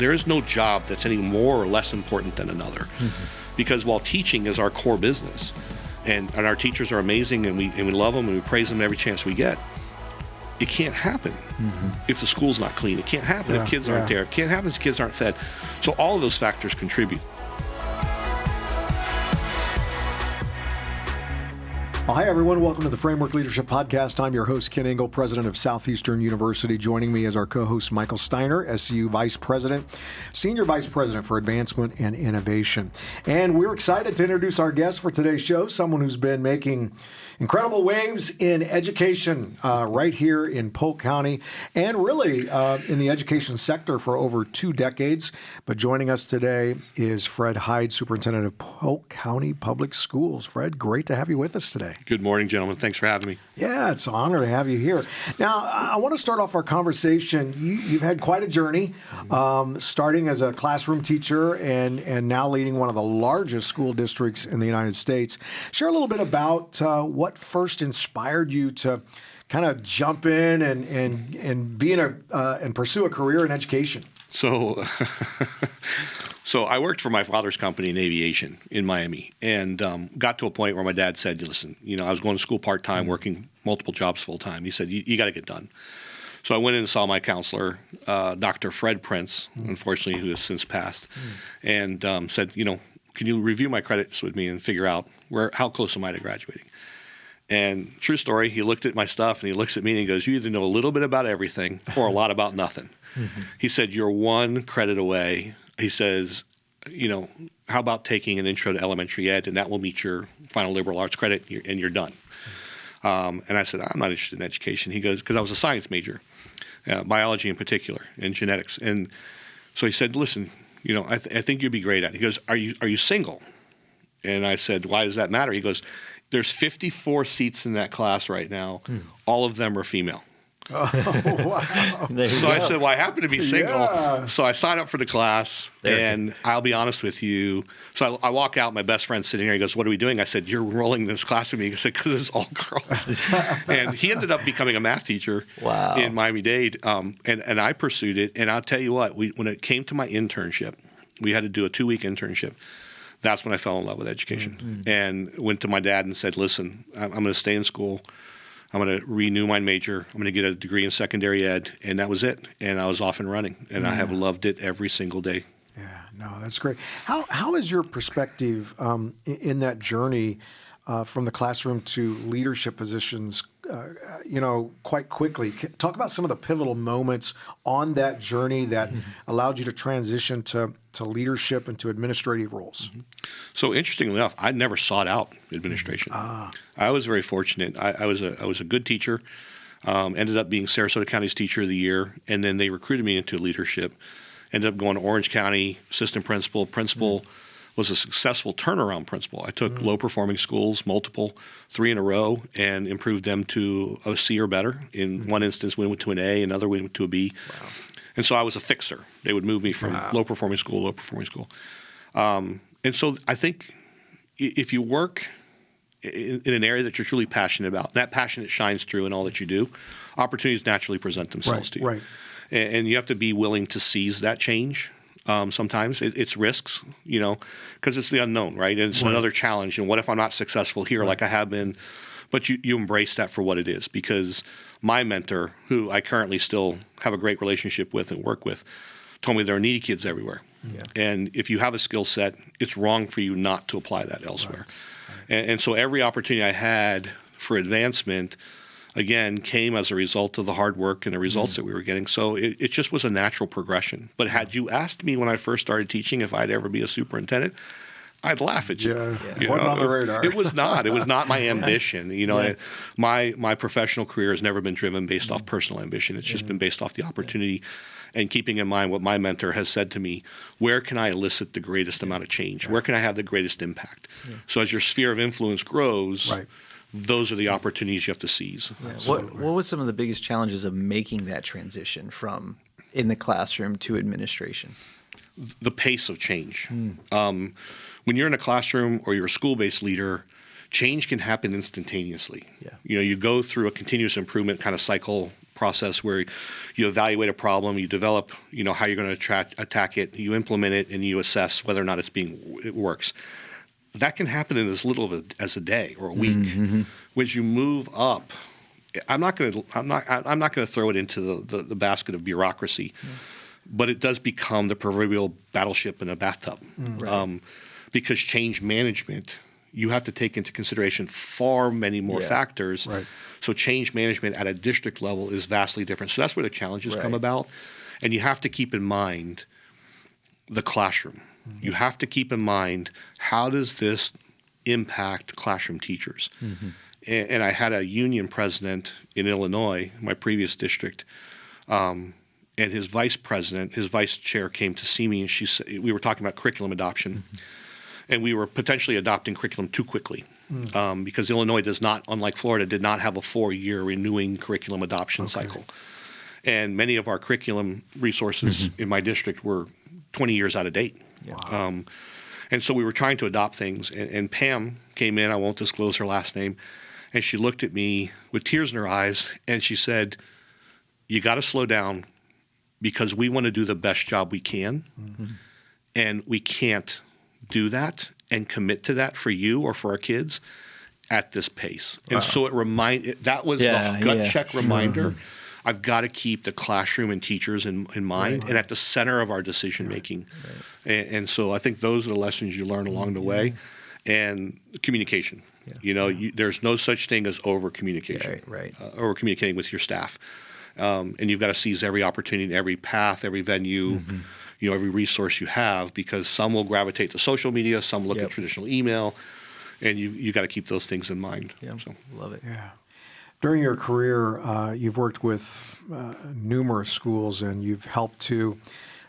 there is no job that's any more or less important than another. Because while teaching is our core business, and our teachers are amazing, and we love them, and we praise them every chance we get, it can't happen if the school's not clean. It can't happen if kids aren't there. It can't happen if kids aren't fed. So all of those factors contribute. Well, hi, everyone. Welcome to the Framework Leadership Podcast. I'm your host, Ken Engel, president of Southeastern University. Joining me is our co-host, Michael Steiner, SCU Vice President, Senior Vice President for Advancement and Innovation. And we're excited to introduce our guest for today's show, someone who's been making incredible waves in education right here in Polk County and really in the education sector for over 2 decades. But joining us today is Fred Heid, Superintendent of Polk County Public Schools. Fred, great to have you with us today. Good morning, gentlemen. Thanks for having me. Yeah, it's an honor to have you here. Now, I want to start off our conversation. You've had quite a journey, starting as a classroom teacher and now leading one of the largest school districts in the United States. Share a little bit about what first inspired you to kind of jump in and be and pursue a career in education. So I worked for my father's company in aviation in Miami, and got to a point where my dad said, listen, I was going to school part-time, working multiple jobs full-time. He said, you got to get done. So I went in and saw my counselor, Dr. Fred Prince, unfortunately, who has since passed, and said, can you review my credits with me and figure out how close am I to graduating? And true story, he looked at my stuff, and he looks at me, and he goes, you either know a little bit about everything or a lot about nothing. He said, you're 1 credit away. He says, how about taking an intro to elementary ed, and that will meet your final liberal arts credit, and you're done. And I said, I'm not interested in education. He goes, because I was a science major, biology in particular, and genetics. And so he said, listen, I think you'd be great at it. He goes, are you single? And I said, why does that matter? He goes, there's 54 seats in that class right now. All of them are female. Oh, wow. So I said, well, I happen to be single. Yeah. So I signed up for the class, and I'll be honest with you. So I walk out, my best friend's sitting here. He goes, what are we doing? I said, you're rolling this class with me. He said, because it's all girls. And he ended up becoming a math teacher in Miami-Dade, and I pursued it. And I'll tell you what, when it came to my internship, we had to do a 2-week internship. That's when I fell in love with education and went to my dad and said, listen, I'm going to stay in school. I'm going to renew my major. I'm going to get a degree in secondary ed. And that was it. And I was off and running. And I have loved it every single day. Yeah, no, that's great. How is your perspective in that journey from the classroom to leadership positions, quite quickly? Talk about some of the pivotal moments on that journey that allowed you to transition to leadership and to administrative roles. So interestingly enough, I never sought out administration. I was very fortunate. I was a good teacher, ended up being Sarasota County's Teacher of the Year, and then they recruited me into leadership. Ended up going to Orange County, assistant principal. Was a successful turnaround principal. I took low-performing schools, multiple, 3 in a row, and improved them to a C or better. In one instance, we went to an A, another we went to a B. Wow. And so I was a fixer. They would move me from low-performing school. And so I think if you work in an area that you're truly passionate about, and that passion shines through in all that you do, opportunities naturally present themselves to you. Right. And you have to be willing to seize that change. Sometimes it's risks, because it's the unknown, right? And it's another challenge. And what if I'm not successful here like I have been? But you embrace that for what it is, because my mentor, who I currently still have a great relationship with and work with, told me there are needy kids everywhere. Yeah. And if you have a skill set, it's wrong for you not to apply that elsewhere. Right. And so every opportunity I had for advancement, again, came as a result of the hard work and the results that we were getting. So it just was a natural progression. But had you asked me when I first started teaching if I'd ever be a superintendent, I'd laugh at you. Yeah. Wasn't on the radar. It was not. It was not my ambition. My professional career has never been driven based off personal ambition. It's just been based off the opportunity and keeping in mind what my mentor has said to me, where can I elicit the greatest amount of change? Where can I have the greatest impact? So as your sphere of influence grows, those are the opportunities you have to seize. Yeah. What was some of the biggest challenges of making that transition from in the classroom to administration? The pace of change. When you're in a classroom or you're a school-based leader, change can happen instantaneously. You go through a continuous improvement kind of cycle process where you evaluate a problem, you develop, how you're going to attack it, you implement it, and you assess whether or not it works. That can happen in as little as a day or a week. Mm-hmm. As you move up, I'm not going to throw it into the basket of bureaucracy, but it does become the proverbial battleship in a bathtub. Right. Because change management, you have to take into consideration far many more factors. Right. So change management at a district level is vastly different. So that's where the challenges come Right. about. And you have to keep in mind the classroom. Mm-hmm. You have to keep in mind, how does this impact classroom teachers? Mm-hmm. And I had a union president in Illinois, my previous district, and his vice chair came to see me, and she said, we were talking about curriculum adoption, and we were potentially adopting curriculum too quickly, because Illinois does not, unlike Florida, did not have a 4-year renewing curriculum adoption cycle. And many of our curriculum resources in my district were 20 years out of date. Wow. And so we were trying to adopt things, and Pam came in, I won't disclose her last name, and she looked at me with tears in her eyes, and she said, "You got to slow down, because we want to do the best job we can, and we can't do that and commit to that for you or for our kids at this pace." Wow. And so that was the gut check reminder. I've got to keep the classroom and teachers in mind and at the center of our decision making. Right. And so I think those are the lessons you learn along the way, and communication. Yeah. There's no such thing as over communication. Right. Over communicating with your staff. And you've got to seize every opportunity, every path, every venue, every resource you have, because some will gravitate to social media, some look at traditional email, and you got to keep those things in mind. Yeah, so. Love it. Yeah. During your career, you've worked with numerous schools, and you've helped to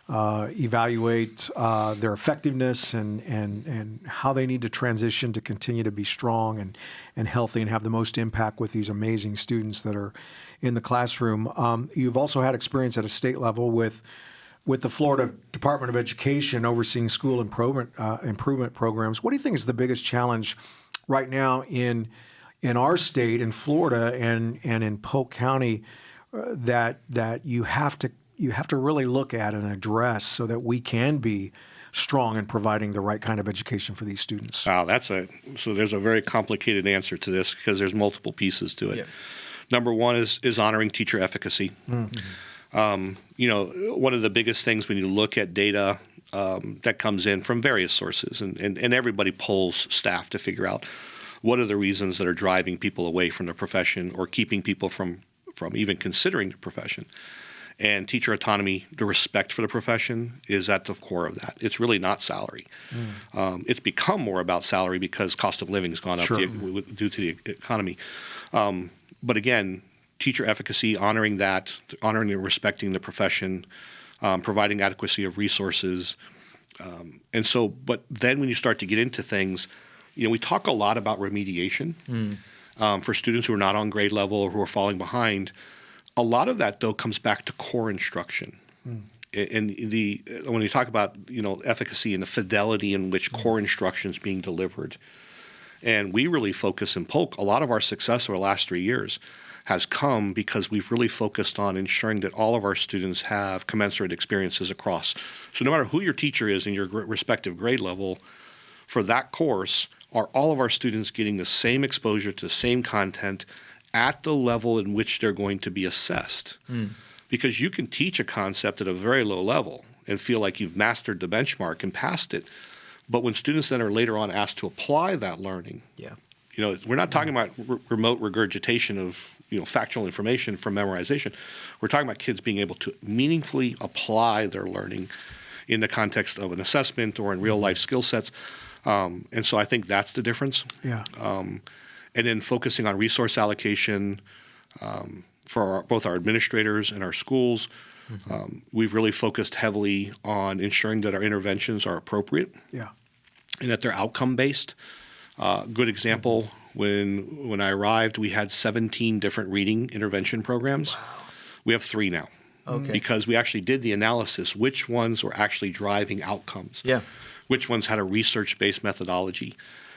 evaluate their effectiveness and how they need to transition to continue to be strong and healthy and have the most impact with these amazing students that are in the classroom. You've also had experience at a state level with the Florida Department of Education overseeing school improvement programs. What do you think is the biggest challenge right now in our state, in Florida, and in Polk County, that you have to really look at and address so that we can be strong in providing the right kind of education for these students? Wow, so there's a very complicated answer to this, because there's multiple pieces to it. Yeah. Number one is honoring teacher efficacy. Mm-hmm. One of the biggest things when you look at data that comes in from various sources, and everybody polls staff to figure out what are the reasons that are driving people away from the profession or keeping people from even considering the profession. And teacher autonomy, the respect for the profession, is at the core of that. It's really not salary. It's become more about salary because cost of living has gone up due to the economy. But again, teacher efficacy, honoring and respecting the profession, providing adequacy of resources. But then when you start to get into things, we talk a lot about remediation for students who are not on grade level or who are falling behind. A lot of that, though, comes back to core instruction. And when you talk about efficacy and the fidelity in which core instruction is being delivered, and we really focus in Polk, a lot of our success over the last 3 years has come because we've really focused on ensuring that all of our students have commensurate experiences across. So no matter who your teacher is in your respective grade level, for that course, are all of our students getting the same exposure to the same content at the level in which they're going to be assessed? Because you can teach a concept at a very low level and feel like you've mastered the benchmark and passed it. But when students then are later on asked to apply that learning, we're not talking about remote regurgitation of factual information from memorization. We're talking about kids being able to meaningfully apply their learning in the context of an assessment or in real life skill sets. And so I think that's the difference. Yeah. And then focusing on resource allocation for both our administrators and our schools. We've really focused heavily on ensuring that our interventions are appropriate and that they're outcome-based. Good example, when I arrived, we had 17 different reading intervention programs. Wow. We have 3 now. Okay. Because we actually did the analysis, which ones were actually driving outcomes. Yeah. Which ones had a research-based methodology.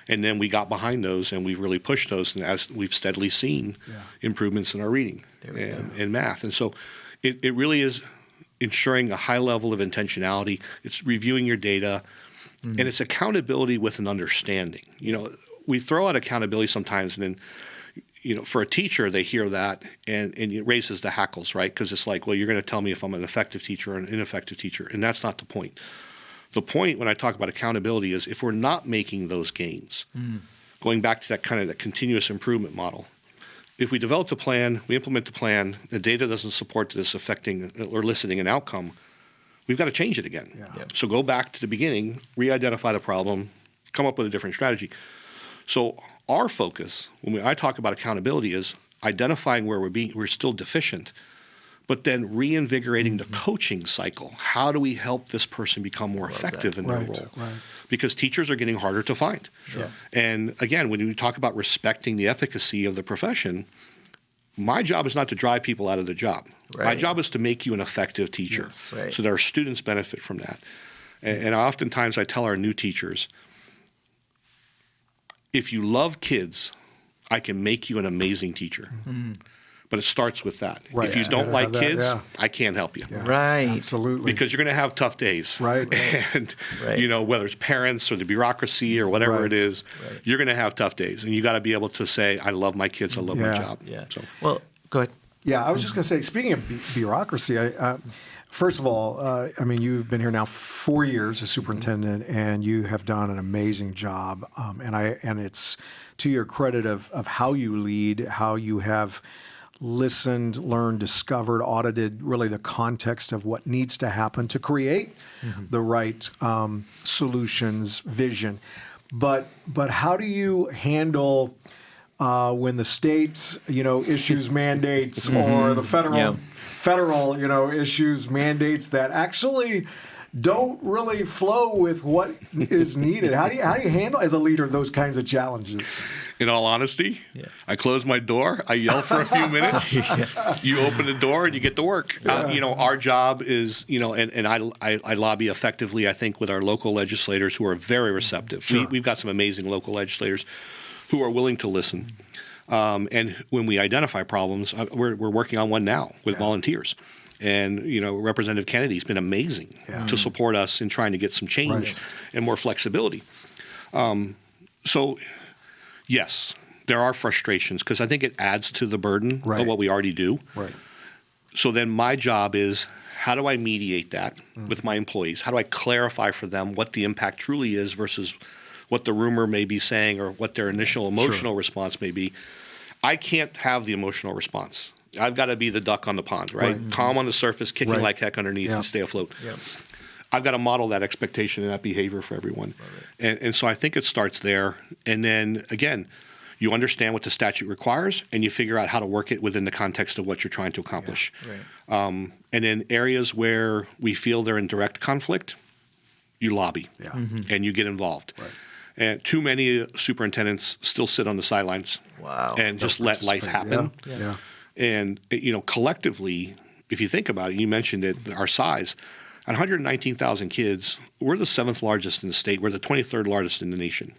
And then we got behind those, and we've really pushed those, and as we've steadily seen improvements in our reading and math. And so it really is ensuring a high level of intentionality. It's reviewing your data, and it's accountability with an understanding. We throw out accountability sometimes, and then for a teacher, they hear that, and it raises the hackles, right? Because it's like, well, you're going to tell me if I'm an effective teacher or an ineffective teacher, and that's not the point. The point when I talk about accountability is if we're not making those gains, going back to that kind of that continuous improvement model, if we develop a plan, we implement the plan, the data doesn't support this affecting or eliciting an outcome, we've got to change it again. So go back to the beginning, re-identify the problem, come up with a different strategy. So our focus, when I talk about accountability, is identifying where we're still deficient, but then reinvigorating the coaching cycle. How do we help this person become more effective in their role? Because teachers are getting harder to find. And again, when you talk about respecting the efficacy of the profession, my job is not to drive people out of the job. My job is to make you an effective teacher so that our students benefit from that. And oftentimes I tell our new teachers, if you love kids, I can make you an amazing teacher. But it starts with that. If you don't like kids, I can't help you. Absolutely. Because you're going to have tough days. And, whether it's parents or the bureaucracy or whatever it is, you're going to have tough days. And you got to be able to say, I love my kids, I love my job. So. Well, go ahead. Yeah, I was just going to say, speaking of bureaucracy, first of all, you've been here now 4 years as superintendent, and you have done an amazing job. And it's to your credit of how you lead, how you have listened, learned, discovered, audited really the context of what needs to happen to create the right solutions, vision. But how do you handle when the state, issues mandates or the federal, issues mandates that actually don't really flow with what is needed? How do you handle, as a leader, those kinds of challenges? In all honesty, I close my door, I yell for a few minutes, you open the door and you get to work. Our job is, and I lobby effectively, I think, with our local legislators who are very receptive. We've got some amazing local legislators who are willing to listen. And when we identify problems, we're working on one now with volunteers. And, Representative Kennedy's been amazing to support us in trying to get some change and more flexibility. So, yes, there are frustrations because I think it adds to the burden of what we already do. So then my job is, how do I mediate that with my employees? How do I clarify for them what the impact truly is versus what the rumor may be saying or what their initial emotional response may be? I can't have the emotional response. I've got to be the duck on the pond, right? Calm on the surface, kicking like heck underneath and stay afloat. I've got to model that expectation and that behavior for everyone. And so I think it starts there. And then, again, you understand what the statute requires and you figure out how to work it within the context of what you're trying to accomplish. And in areas where we feel they're in direct conflict, you lobby and you get involved. And too many superintendents still sit on the sidelines and just let life happen. And, collectively, if you think about it, you mentioned it, our size, at 119,000 kids, we're the 7th largest in the state. We're the 23rd largest in the nation.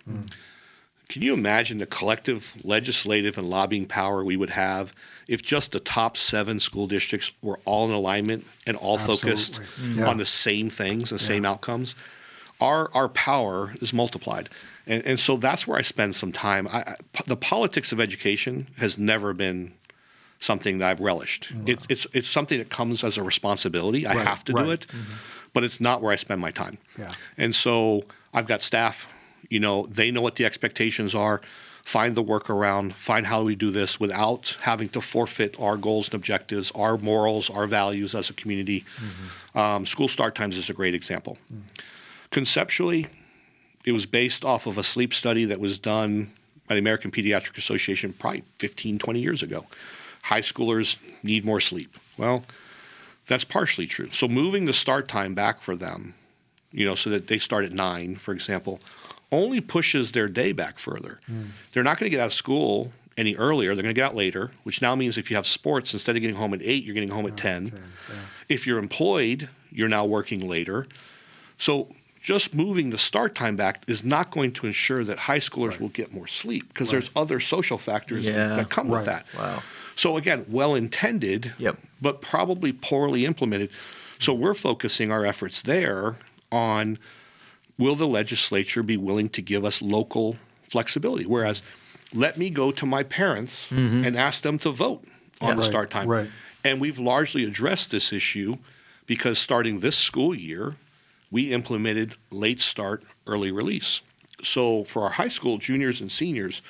Can you imagine the collective legislative and lobbying power we would have if just the top 7 school districts were all in alignment and all focused on the same things, the same outcomes? Our power is multiplied. And so that's where I spend some time. The politics of education has never been something that I've relished. It's something that comes as a responsibility. I have to do it, but it's not where I spend my time. And so I've got staff, they know what the expectations are, find the workaround, find how we do this without having to forfeit our goals and objectives, our morals, our values as a community. School start times is a great example. Conceptually, it was based off of a sleep study that was done by the American Pediatric Association probably 15, 20 years ago. High schoolers need more sleep. Well, that's partially true. So moving the start time back for them, so that they start at 9, for example, only pushes their day back further. They're not going to get out of school any earlier. They're going to get out later, which now means if you have sports, instead of getting home at 8, you're getting home at 10. If you're employed, you're now working later. So just moving the start time back is not going to ensure that high schoolers will get more sleep because there's other social factors that come with that. Wow. So again, well intended, but probably poorly implemented. So we're focusing our efforts there on, will the legislature be willing to give us local flexibility? Whereas, let me go to my parents and ask them to vote on the start time. Right. And we've largely addressed this issue because starting this school year, we implemented late start, early release. So for our high school juniors and seniors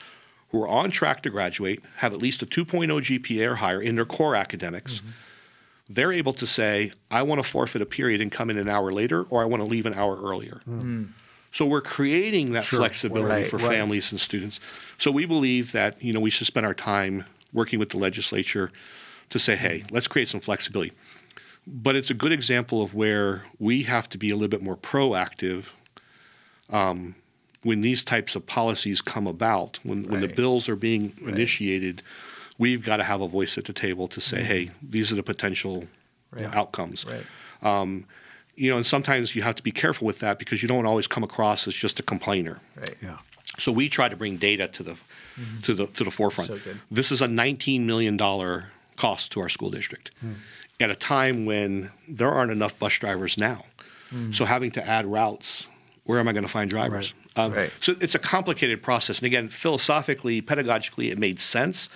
who are on track to graduate, have at least a 2.0 GPA or higher in their core academics, they're able to say, I want to forfeit a period and come in an hour later, or I want to leave an hour earlier. So we're creating that flexibility for families and students. So we believe that, we should spend our time working with the legislature to say, hey, let's create some flexibility. But it's a good example of where we have to be a little bit more proactive when these types of policies come about, when the bills are being initiated. We've got to have a voice at the table to say, hey, these are the potential outcomes. And sometimes you have to be careful with that because you don't always come across as just a complainer. So we try to bring data to the forefront. So good. This is a $19 million cost to our school district at a time when there aren't enough bus drivers now. So having to add routes, where am I going to find drivers? So it's a complicated process. And again, philosophically, pedagogically, it made sense.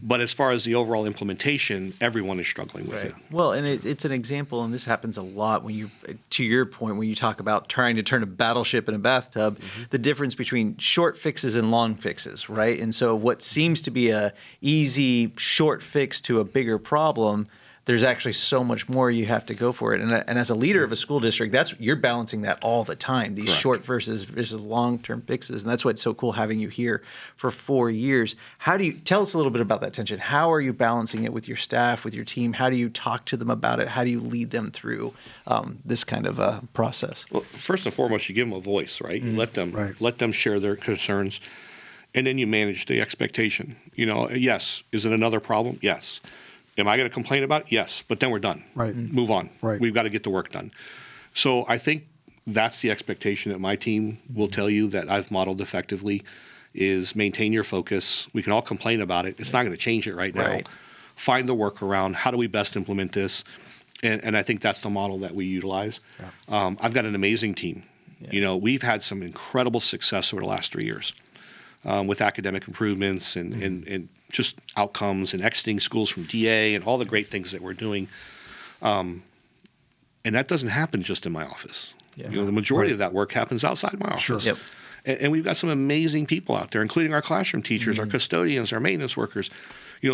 But as far as the overall implementation, everyone is struggling with it. Well, and it's an example, and this happens a lot when you, to your point, when you talk about trying to turn a battleship in a bathtub, the difference between short fixes and long fixes, right? And so what seems to be a easy short fix to a bigger problem, there's actually so much more you have to go for it. And as a leader of a school district, you're balancing that all the time, these short versus long-term fixes. And that's why it's so cool having you here for 4 years. Tell us a little bit about that tension. How are you balancing it with your staff, with your team? How do you talk to them about it? How do you lead them through this kind of process? Well, first and foremost, you give them a voice, right? You let them share their concerns, and then you manage the expectation. Yes, is it another problem? Yes. Am I going to complain about it? Yes, but then we're done. Move on. We've got to get the work done. So I think that's the expectation that my team will tell you that I've modeled effectively is maintain your focus. We can all complain about it. It's not going to change it right now. Find the workaround. How do we best implement this? And I think that's the model that we utilize. I've got an amazing team. We've had some incredible success over the last 3 years with academic improvements and just outcomes and exiting schools from DA and all the great things that we're doing. And that doesn't happen just in my office. The majority of that work happens outside my office. And we've got some amazing people out there, including our classroom teachers, our custodians, our maintenance workers.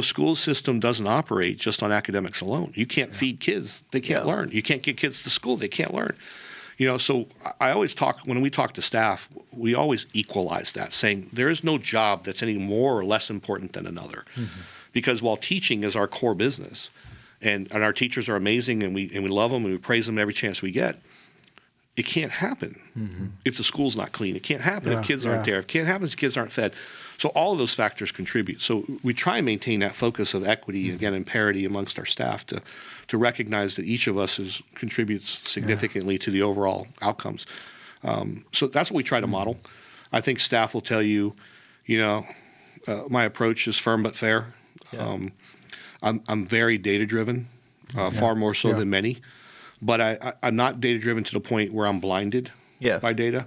School system doesn't operate just on academics alone. You can't feed kids. They can't learn. You can't get kids to school. They can't learn. So I always when we talk to staff, we always equalize that, saying there is no job that's any more or less important than another. Because while teaching is our core business, and our teachers are amazing, and we love them, and we praise them every chance we get, it can't happen if the school's not clean. It can't happen if kids aren't there. It can't happen if kids aren't fed. So all of those factors contribute. So we try and maintain that focus of equity, again, and parity amongst our staff to recognize that each of us contributes significantly to the overall outcomes. So that's what we try to model. I think staff will tell you, my approach is firm but fair. I'm very data-driven, far more so than many. But I'm not data-driven to the point where I'm blinded by data,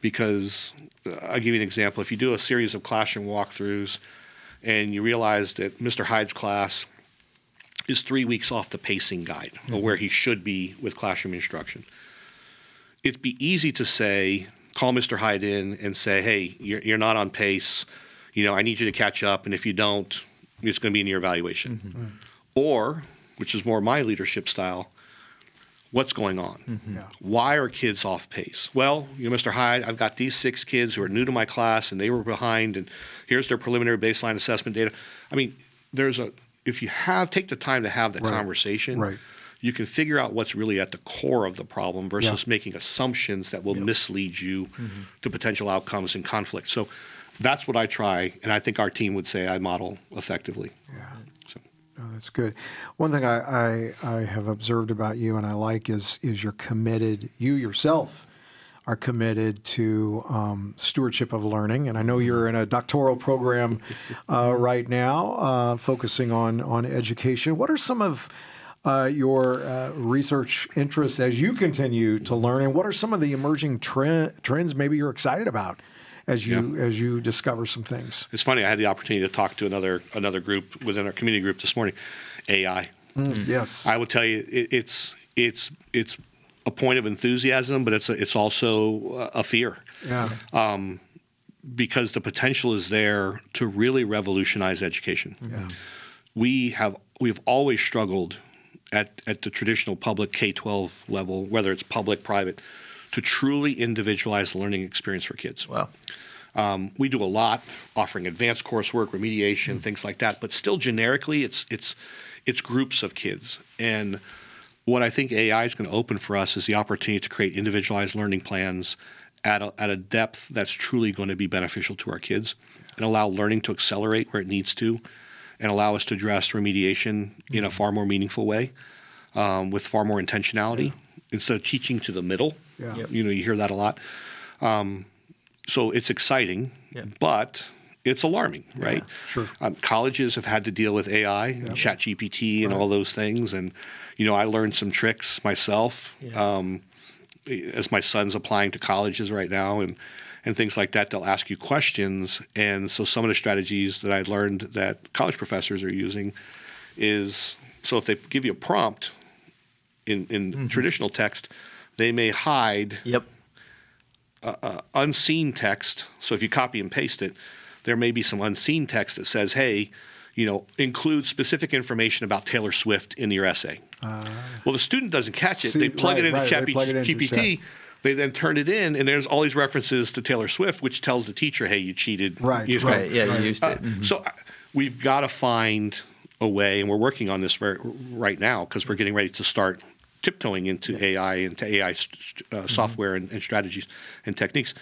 because I'll give you an example. If you do a series of classroom walkthroughs and you realize that Mr. Hyde's class is 3 weeks off the pacing guide of where he should be with classroom instruction, it'd be easy to say, call Mr. Hyde in and say, hey, you're not on pace. I need you to catch up, and if you don't, it's going to be in your evaluation. Or, which is more my leadership style, what's going on? Why are kids off pace? Well, Mr. Hyde, I've got these 6 kids who are new to my class and they were behind, and here's their preliminary baseline assessment data. I mean, if you take the time to have the conversation, you can figure out what's really at the core of the problem versus making assumptions that will mislead you to potential outcomes and conflict. So that's what I try, and I think our team would say I model effectively. No, that's good. One thing I have observed about you and I like is you're committed. You yourself are committed to stewardship of learning. And I know you're in a doctoral program right now focusing on education. What are some of your research interests as you continue to learn, and what are some of the emerging trends maybe you're excited about as you discover some things? It's funny. I had the opportunity to talk to another group within our community group this morning. AI. Yes, I would tell you it's a point of enthusiasm, but it's also a fear. Yeah. Because the potential is there to really revolutionize education. Yeah. We've always struggled at the traditional public K-12 level, whether it's public, private, to truly individualize the learning experience for kids. Wow. We do a lot, offering advanced coursework, remediation, things like that, but still generically, it's groups of kids. And what I think AI is going to open for us is the opportunity to create individualized learning plans at a depth that's truly going to be beneficial to our kids and allow learning to accelerate where it needs to and allow us to address remediation in a far more meaningful way with far more intentionality instead of teaching to the middle. Yeah. Yep. You hear that a lot. So it's exciting, but it's alarming, right? Sure. Colleges have had to deal with AI and ChatGPT and all those things. And, I learned some tricks myself as my son's applying to colleges right now and things like that. They'll ask you questions. And so some of the strategies that I learned that college professors are using is, so if they give you a prompt in traditional text, they may hide unseen text. So if you copy and paste it, there may be some unseen text that says, hey, include specific information about Taylor Swift in your essay. Well, the student doesn't catch it. They plug it into ChatGPT. They then turn it in, and there's all these references to Taylor Swift, which tells the teacher, hey, you cheated. Right. You used it. So we've got to find a way, and we're working on this right now because we're getting ready to start tiptoeing into AI and to AI software and strategies and techniques.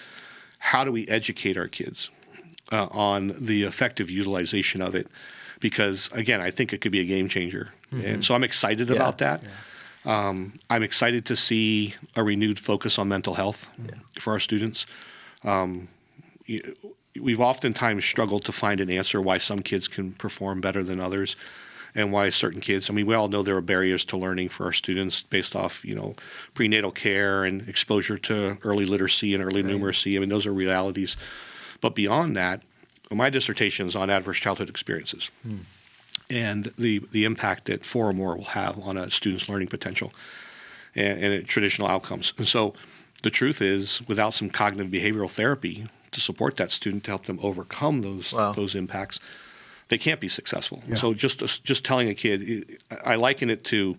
How do we educate our kids on the effective utilization of it? Because, again, I think it could be a game changer. And so I'm excited about that. I'm excited to see a renewed focus on mental health for our students. We've oftentimes struggled to find an answer why some kids can perform better than others and why certain kids, we all know there are barriers to learning for our students based off, prenatal care and exposure to early literacy and early numeracy. Those are realities. But beyond that, my dissertation is on adverse childhood experiences and the impact that 4 or more will have on a student's learning potential and traditional outcomes. And so the truth is, without some cognitive behavioral therapy to support that student to help them overcome those impacts, they can't be successful. Yeah. So just telling a kid, I liken it to,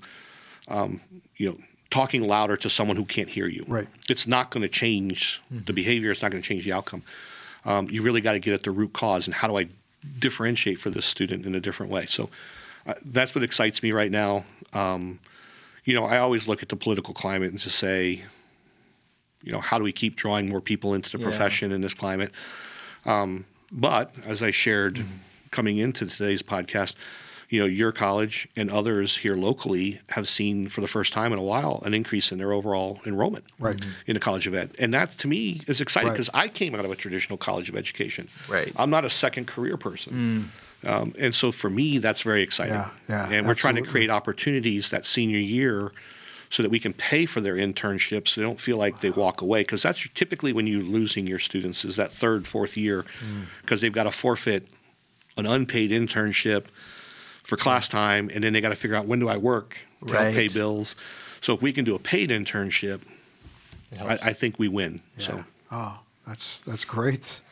talking louder to someone who can't hear you. Right. It's not going to change the behavior. It's not going to change the outcome. You really got to get at the root cause and how do I differentiate for this student in a different way. So that's what excites me right now. I always look at the political climate and just say, how do we keep drawing more people into the profession in this climate? But as I shared coming into today's podcast, your college and others here locally have seen for the first time in a while an increase in their overall enrollment in the College of Ed. And that, to me, is exciting because I came out of a traditional college of education. Right. I'm not a second career person. And so for me, that's very exciting. And we're trying to create opportunities that senior year so that we can pay for their internships so they don't feel like they walk away. Because that's typically when you're losing your students is that 3rd, 4th year because they've got to forfeit an unpaid internship for class time, and then they got to figure out when do I work to help pay bills. So if we can do a paid internship, I think we win. Yeah. So, that's great.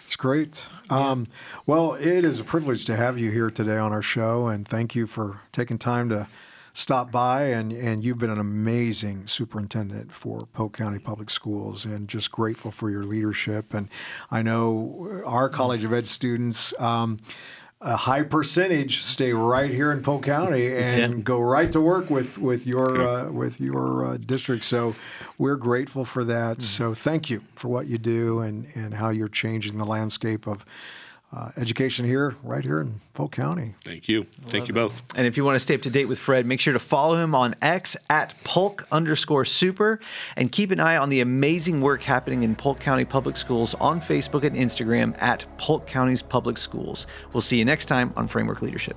It's great. Well, it is a privilege to have you here today on our show, and thank you for taking time to stop by. And you've been an amazing superintendent for Polk County Public Schools, and just grateful for your leadership. And I know our College of Ed students. A high percentage stay right here in Polk County and go right to work with your district. So we're grateful for that. So thank you for what you do and how you're changing the landscape of education here, right here in Polk County. Thank you. Thank you both. And if you want to stay up to date with Fred, make sure to follow him on X at Polk_super, and keep an eye on the amazing work happening in Polk County Public Schools on Facebook and Instagram at Polk County's Public Schools. We'll see you next time on Framework Leadership.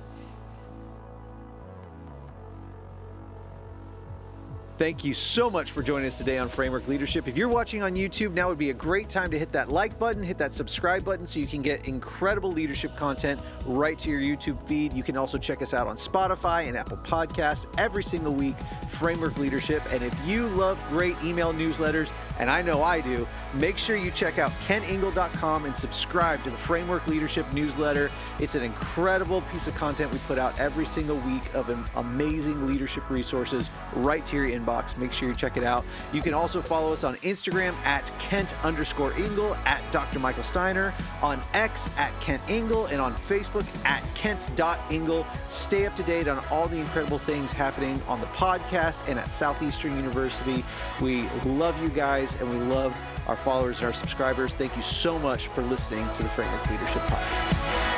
Thank you so much for joining us today on Framework Leadership. If you're watching on YouTube, now would be a great time to hit that like button, hit that subscribe button so you can get incredible leadership content right to your YouTube feed. You can also check us out on Spotify and Apple Podcasts every single week, Framework Leadership. And if you love great email newsletters, and I know I do, make sure you check out keningle.com and subscribe to the Framework Leadership newsletter. It's an incredible piece of content we put out every single week of amazing leadership resources right to your inbox. Make sure you check it out. You can also follow us on Instagram at Kent_Ingle, at Dr. Michael Steiner, on X at Kent Ingle, and on Facebook at Kent.Ingle. Stay up to date on all the incredible things happening on the podcast and at Southeastern University. We love you guys, and we love our followers and our subscribers. Thank you so much for listening to the Framework Leadership Podcast.